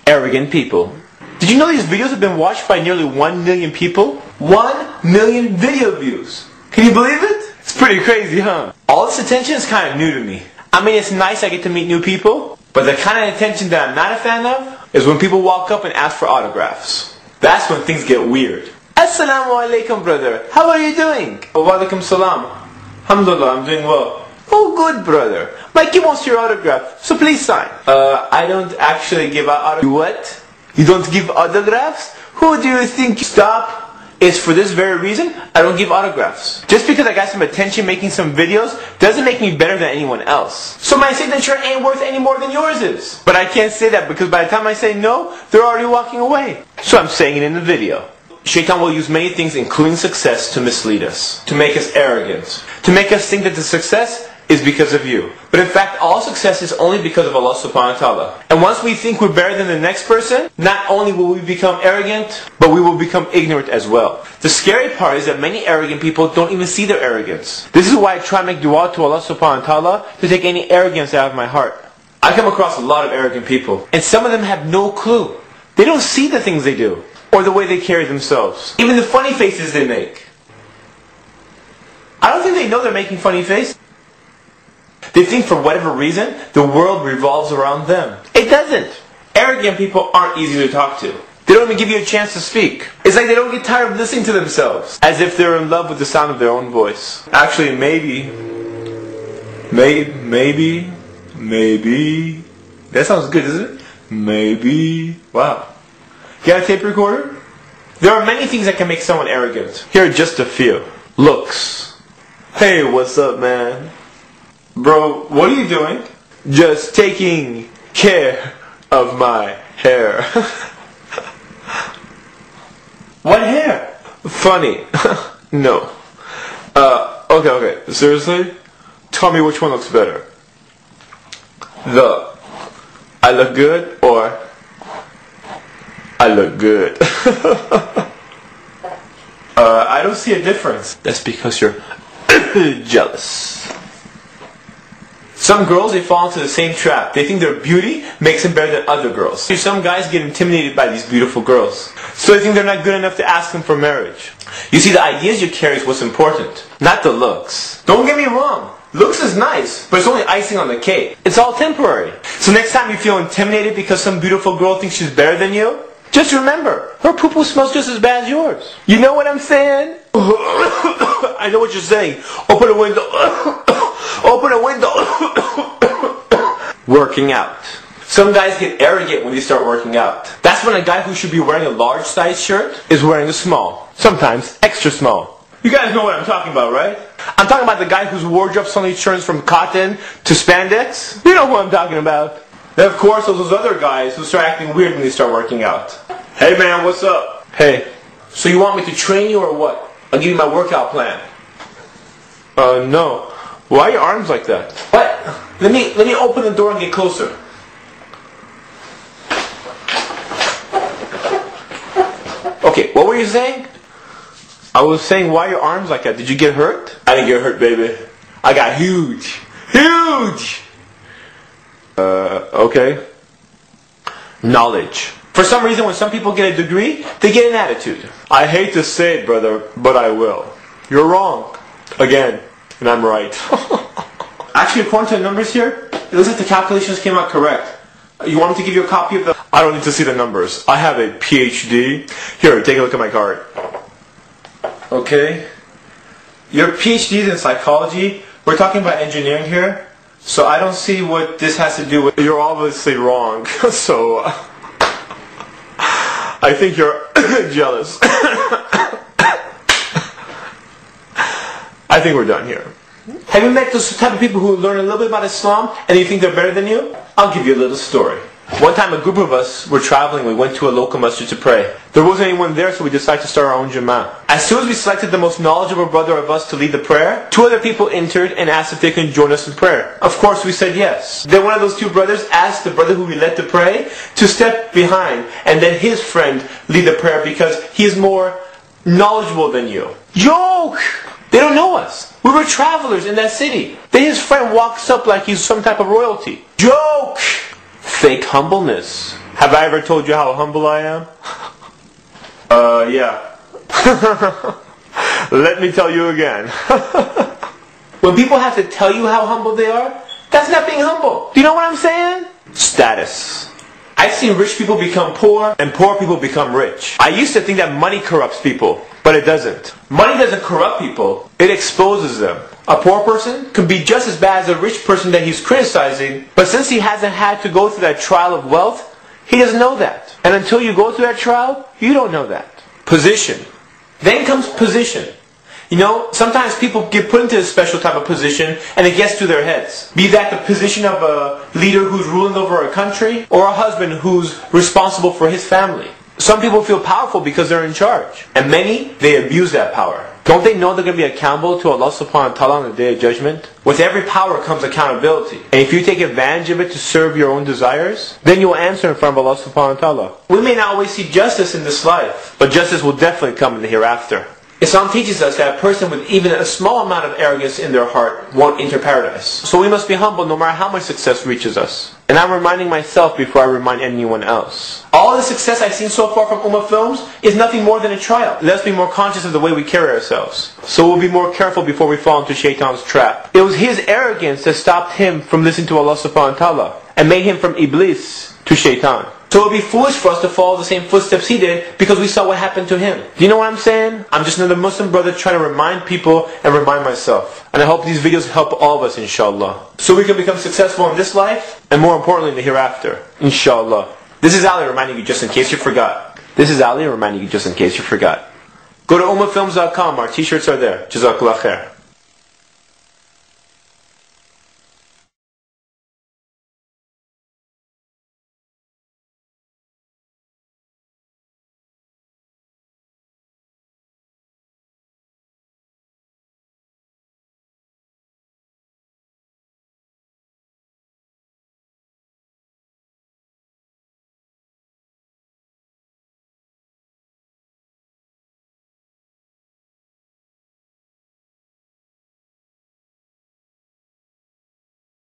Arrogant people. Did you know these videos have been watched by nearly 1 million people? 1 million video views. Can you believe it? It's pretty crazy, huh? All this attention is kind of new to me. I mean, it's nice I get to meet new people, but the kind of attention that I'm not a fan of is when people walk up and ask for autographs. That's when things get weird. Assalamu alaikum, brother. How are you doing? Wa alaikum salam. Alhamdulillah, I'm doing well. Oh, good, brother. Mikey wants your autograph, so please sign. I don't actually give out autographs. What? You don't give autographs? Who do you think? Stop. It's for this very reason I don't give autographs. Just because I got some attention making some videos doesn't make me better than anyone else. So my signature ain't worth any more than yours is. But I can't say that because by the time I say no, they're already walking away. So I'm saying it in the video. Shaitan will use many things, including success, to mislead us, to make us arrogant, to make us think that the success is because of you. But in fact, all success is only because of Allah subhanahu wa ta'ala. And once we think we're better than the next person, not only will we become arrogant, but we will become ignorant as well. The scary part is that many arrogant people don't even see their arrogance. This is why I try to make dua to Allah subhanahu wa ta'ala to take any arrogance out of my heart. I come across a lot of arrogant people, and some of them have no clue. They don't see the things they do, or the way they carry themselves. Even the funny faces they make. I don't think they know they're making funny faces. They think for whatever reason, the world revolves around them. It doesn't. Arrogant people aren't easy to talk to. They don't even give you a chance to speak. It's like they don't get tired of listening to themselves. As if they're in love with the sound of their own voice. Actually, maybe. That sounds good, isn't it? Maybe. Wow. You got a tape recorder? There are many things that can make someone arrogant. Here are just a few. Looks. Hey, what's up, man? Bro, what are you doing? Just taking care of my hair. What hair? Funny. No. Okay. Seriously? Tell me which one looks better. The I look good or I look good. I don't see a difference. That's because you're jealous. Some girls, they fall into the same trap. They think their beauty makes them better than other girls. Some guys get intimidated by these beautiful girls. So they think they're not good enough to ask them for marriage. You see, the ideas you carry is what's important, not the looks. Don't get me wrong. Looks is nice, but it's only icing on the cake. It's all temporary. So next time you feel intimidated because some beautiful girl thinks she's better than you, just remember, her poo-poo smells just as bad as yours. You know what I'm saying? I know what you're saying. Open a window. Open a window. Working out. Some guys get arrogant when they start working out. That's when a guy who should be wearing a large size shirt is wearing a small. Sometimes extra small. You guys know what I'm talking about, right? I'm talking about the guy whose wardrobe suddenly turns from cotton to spandex. You know who I'm talking about. Then of course there's those other guys who start acting weird when they start working out. Hey man, what's up? Hey, so you want me to train you or what? I'll give you my workout plan. No. Why are your arms like that? What? Let me open the door and get closer. Okay, what were you saying? I was saying, why are your arms like that? Did you get hurt? I didn't get hurt, baby. I got huge. Huge! Okay. Knowledge. For some reason, when some people get a degree, they get an attitude. I hate to say it, brother, but I will. You're wrong. Again. And I'm right. Actually, according to the numbers here, it looks like the calculations came out correct. You want me to give you a copy of the... I don't need to see the numbers. I have a PhD. Here, take a look at my card. Okay. Your PhD is in psychology. We're talking about engineering here. So I don't see what this has to do with... You're obviously wrong. So... I think you're jealous. I think we're done here. Have you met those type of people who learn a little bit about Islam and you think they're better than you? I'll give you a little story. One time a group of us were traveling. We went to a local masjid to pray. There wasn't anyone there, so we decided to start our own jama'ah. As soon as we selected the most knowledgeable brother of us to lead the prayer, 2 other people entered and asked if they could join us in prayer. Of course we said yes. Then one of those 2 brothers asked the brother who we led to pray to step behind and let his friend lead the prayer because he is more knowledgeable than you. Joke! They don't know us. We were travelers in that city. Then his friend walks up like he's some type of royalty. Joke! Fake humbleness. Have I ever told you how humble I am? Yeah. Let me tell you again. When people have to tell you how humble they are, that's not being humble. Do you know what I'm saying? Status. I've seen rich people become poor and poor people become rich. I used to think that money corrupts people, but it doesn't. Money doesn't corrupt people, it exposes them. A poor person can be just as bad as a rich person that he's criticizing, but since he hasn't had to go through that trial of wealth, he doesn't know that. And until you go through that trial, you don't know that. Position. Then comes position. You know, sometimes people get put into a special type of position and it gets to their heads. Be that the position of a leader who's ruling over a country or a husband who's responsible for his family. Some people feel powerful because they're in charge. And many, they abuse that power. Don't they know they're going to be accountable to Allah subhanahu wa ta'ala on the Day of Judgment? With every power comes accountability. And if you take advantage of it to serve your own desires, then you will answer in front of Allah subhanahu wa ta'ala. We may not always see justice in this life, but justice will definitely come in the hereafter. Islam teaches us that a person with even a small amount of arrogance in their heart won't enter paradise. So we must be humble no matter how much success reaches us. And I'm reminding myself before I remind anyone else. All the success I've seen so far from Ummah Films is nothing more than a trial. Let us be more conscious of the way we carry ourselves. So we'll be more careful before we fall into Shaitan's trap. It was his arrogance that stopped him from listening to Allah subhanahu wa ta'ala and made him from Iblis to Shaitan. So it would be foolish for us to follow the same footsteps he did because we saw what happened to him. Do you know what I'm saying? I'm just another Muslim brother trying to remind people and remind myself. And I hope these videos help all of us, inshallah. So we can become successful in this life and more importantly in the hereafter, inshallah. This is Ali reminding you just in case you forgot. This is Ali reminding you just in case you forgot. Go to ummahfilms.com, our t-shirts are there. Jazakallah khair.